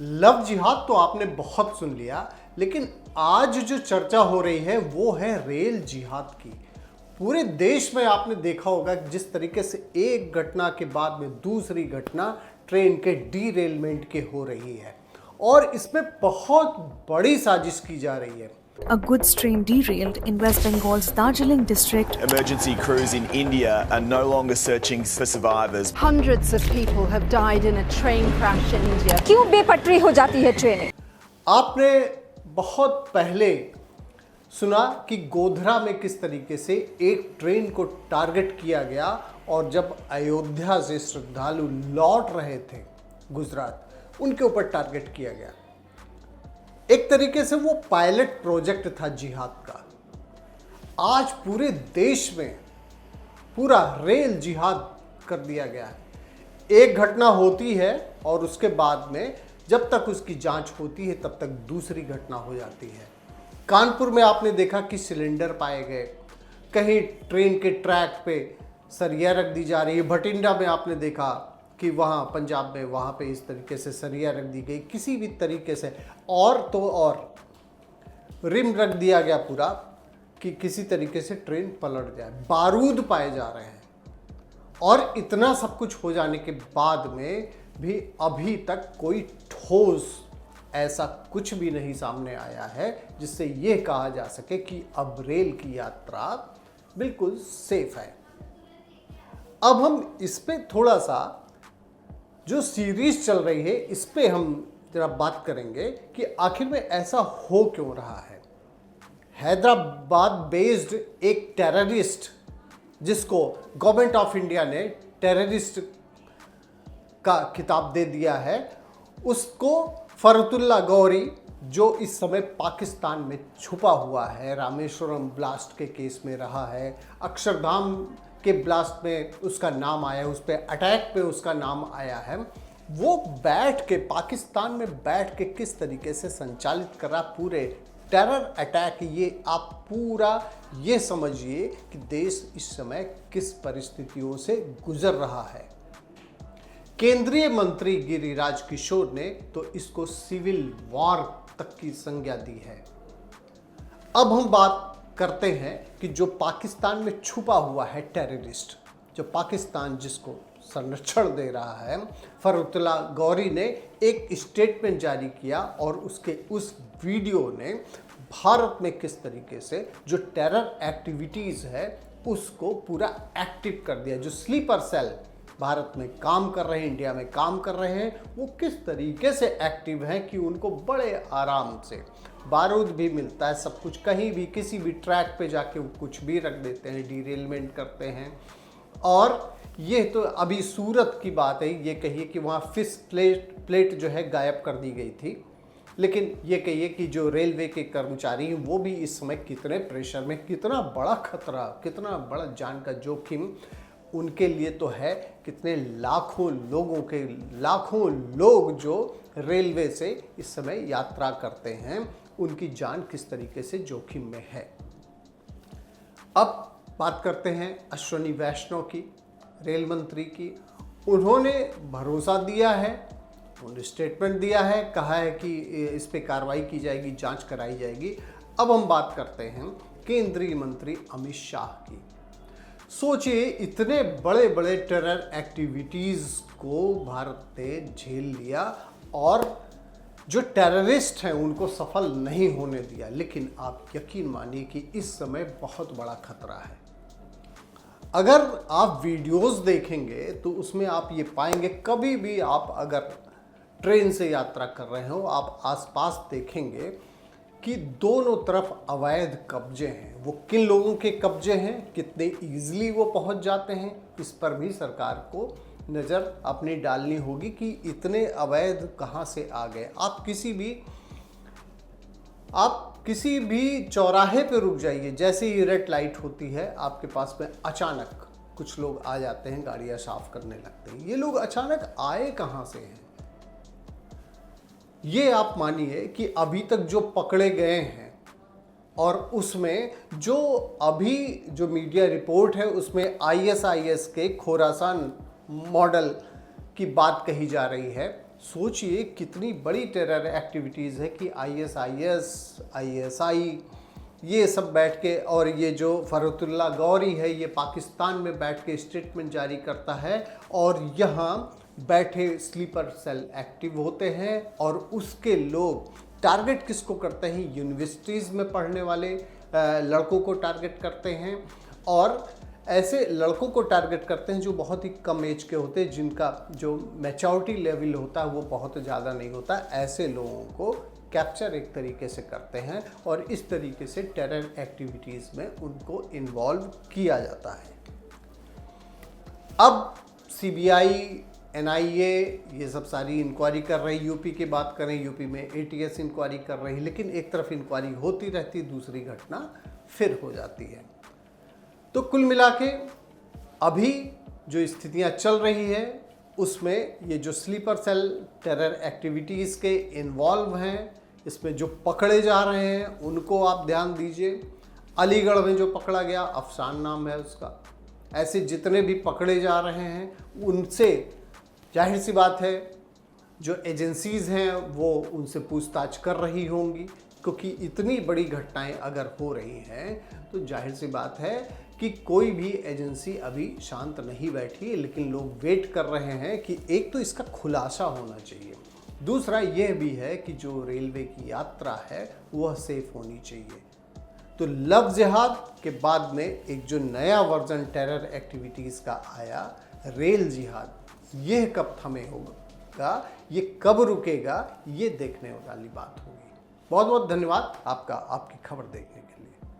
Love जिहाद तो आपने बहुत सुन लिया, लेकिन आज जो चर्चा हो रही है वो है रेल जिहाद की। पूरे देश में आपने देखा होगा जिस तरीके से एक घटना के बाद में दूसरी घटना ट्रेन के डीरेलमेंट के हो रही है और इसमें बहुत बड़ी साजिश की जा रही है। A goods train derailed in West Bengal's Darjeeling district. Emergency crews in India are no longer searching for survivors. Hundreds of people have died in a train crash in India. क्यों बेपटरी हो जाती है ट्रेनें? आपने बहुत पहले सुना कि गोधरा में किस तरीके से एक ट्रेन को टारगेट किया गया और जब अयोध्या से श्रद्धालु लौट रहे थे गुजरात, उनके ऊपर टारगेट किया गया। एक तरीके से वो पायलट प्रोजेक्ट था जिहाद का। आज पूरे देश में पूरा रेल जिहाद कर दिया गया है। एक घटना होती है और उसके बाद में जब तक उसकी जांच होती है तब तक दूसरी घटना हो जाती है। कानपुर में आपने देखा कि सिलेंडर पाए गए, कहीं ट्रेन के ट्रैक पे सरिया रख दी जा रही है। भटिंडा में आपने देखा कि वहाँ पंजाब में वहाँ पे इस तरीके से सरिया रख दी गई, किसी भी तरीके से। और तो और रिम रख दिया गया पूरा कि किसी तरीके से ट्रेन पलट जाए। बारूद पाए जा रहे हैं और इतना सब कुछ हो जाने के बाद में भी अभी तक कोई ठोस ऐसा कुछ भी नहीं सामने आया है जिससे ये कहा जा सके कि अब रेल की यात्रा बिल्कुल सेफ है। अब हम इस पे थोड़ा सा जो सीरीज चल रही है इस पे हम जरा बात करेंगे कि आखिर में ऐसा हो क्यों रहा है। हैदराबाद बेस्ड एक टेररिस्ट जिसको गवर्नमेंट ऑफ इंडिया ने टेररिस्ट का खिताब दे दिया है, उसको फरतुल्ला गौरी, जो इस समय पाकिस्तान में छुपा हुआ है, रामेश्वरम ब्लास्ट के केस में रहा है, अक्षरधाम के ब्लास्ट में उसका नाम आया, उस पर अटैक पे उसका नाम आया है। वो बैठ के पाकिस्तान में बैठ के किस तरीके से संचालित कर रहा पूरे टेरर अटैक, ये आप पूरा ये समझिए कि देश इस समय किस परिस्थितियों से गुजर रहा है। केंद्रीय मंत्री गिरिराज किशोर ने तो इसको सिविल वॉर तक की संज्ञा दी है। अब हम बात करते हैं कि जो पाकिस्तान में छुपा हुआ है टेररिस्ट, जो पाकिस्तान जिसको संरक्षण दे रहा है, फरतुल्ला गौरी ने एक स्टेटमेंट जारी किया और उसके उस वीडियो ने भारत में किस तरीके से जो टेरर एक्टिविटीज़ है उसको पूरा एक्टिव कर दिया। जो स्लीपर सेल भारत में काम कर रहे हैं, इंडिया में काम कर रहे हैं, वो किस तरीके से एक्टिव हैं कि उनको बड़े आराम से बारूद भी मिलता है, सब कुछ, कहीं भी किसी भी ट्रैक पे जाके वो कुछ भी रख देते हैं, डीरेलमेंट करते हैं। और ये तो अभी सूरत की बात है, ये कहिए कि वहाँ फिश प्लेट जो है गायब कर दी गई थी, लेकिन ये कहिए कि जो रेलवे के कर्मचारी हैं वो भी इस समय कितने प्रेशर में, कितना बड़ा खतरा, कितना बड़ा जान का जोखिम उनके लिए तो है। कितने लाखों लोग जो रेलवे से इस समय यात्रा करते हैं, उनकी जान किस तरीके से जोखिम में है। अब बात करते हैं अश्विनी वैष्णव की, रेल मंत्री की। उन्होंने भरोसा दिया है, उन्होंने स्टेटमेंट दिया है, कहा है कि इस पे कार्रवाई की जाएगी, जांच कराई जाएगी। अब हम बात करते हैं केंद्रीय मंत्री अमित शाह की। सोचिए, इतने बड़े बड़े टेरर एक्टिविटीज़ को भारत ने झेल लिया और जो टेररिस्ट हैं उनको सफल नहीं होने दिया, लेकिन आप यकीन मानिए कि इस समय बहुत बड़ा खतरा है। अगर आप वीडियोस देखेंगे तो उसमें आप ये पाएंगे, कभी भी आप अगर ट्रेन से यात्रा कर रहे हो, आप आसपास देखेंगे कि दोनों तरफ अवैध कब्जे हैं। वो किन लोगों के कब्जे हैं, कितने ईजिली वो पहुंच जाते हैं, इस पर भी सरकार को नज़र अपनी डालनी होगी कि इतने अवैध कहाँ से आ गए। आप किसी भी चौराहे पे रुक जाइए, जैसे ही रेड लाइट होती है आपके पास में अचानक कुछ लोग आ जाते हैं, गाड़ियाँ साफ करने लगते हैं। ये लोग अचानक आए कहाँ से हैं? ये आप मानिए कि अभी तक जो पकड़े गए हैं और उसमें जो मीडिया रिपोर्ट है उसमें ISIS के खोरासान मॉडल की बात कही जा रही है सोचिए कितनी बड़ी टेरर एक्टिविटीज़ है कि ISIS, ISI ये सब बैठ के, और ये जो फरहतुल्लाह गौरी है ये पाकिस्तान में बैठ के स्टेटमेंट जारी करता है और यहाँ बैठे स्लीपर सेल एक्टिव होते हैं और उसके लोग टारगेट किसको करते हैं? यूनिवर्सिटीज़ में पढ़ने वाले लड़कों को टारगेट करते हैं और ऐसे लड़कों को टारगेट करते हैं जो बहुत ही कम एज के होते हैं, जिनका जो मैच्योरिटी लेवल होता है वो बहुत ज़्यादा नहीं होता। ऐसे लोगों को कैप्चर एक तरीके से करते हैं और इस तरीके से टेरर एक्टिविटीज़ में उनको इन्वॉल्व किया जाता है। अब CBI, NIA ये सब सारी इंक्वायरी कर रही। यूपी की बात करें, यूपी में ATS इंक्वायरी कर रही, लेकिन एक तरफ इंक्वायरी होती रहती, दूसरी घटना फिर हो जाती है। तो कुल मिला के अभी जो स्थितियां चल रही है उसमें ये जो स्लीपर सेल टेरर एक्टिविटीज़ के इन्वॉल्व हैं, इसमें जो पकड़े जा रहे हैं उनको आप ध्यान दीजिए। अलीगढ़ में जो पकड़ा गया, अफसान नाम है उसका, ऐसे जितने भी पकड़े जा रहे हैं उनसे जाहिर सी बात है जो एजेंसीज़ हैं वो उनसे पूछताछ कर रही होंगी, क्योंकि इतनी बड़ी घटनाएं अगर हो रही हैं तो जाहिर सी बात है कि कोई भी एजेंसी अभी शांत नहीं बैठी है, लेकिन लोग वेट कर रहे हैं कि एक तो इसका खुलासा होना चाहिए, दूसरा यह भी है कि जो रेलवे की यात्रा है वह सेफ होनी चाहिए। तो लव जिहाद के बाद में एक जो नया वर्जन टेरर एक्टिविटीज़ का आया, रेल जिहाद, यह कब थमे होगा, ये कब रुकेगा, ये देखने वाली बात होगी। बहुत बहुत धन्यवाद आपका, आपकी खबर देखने के लिए।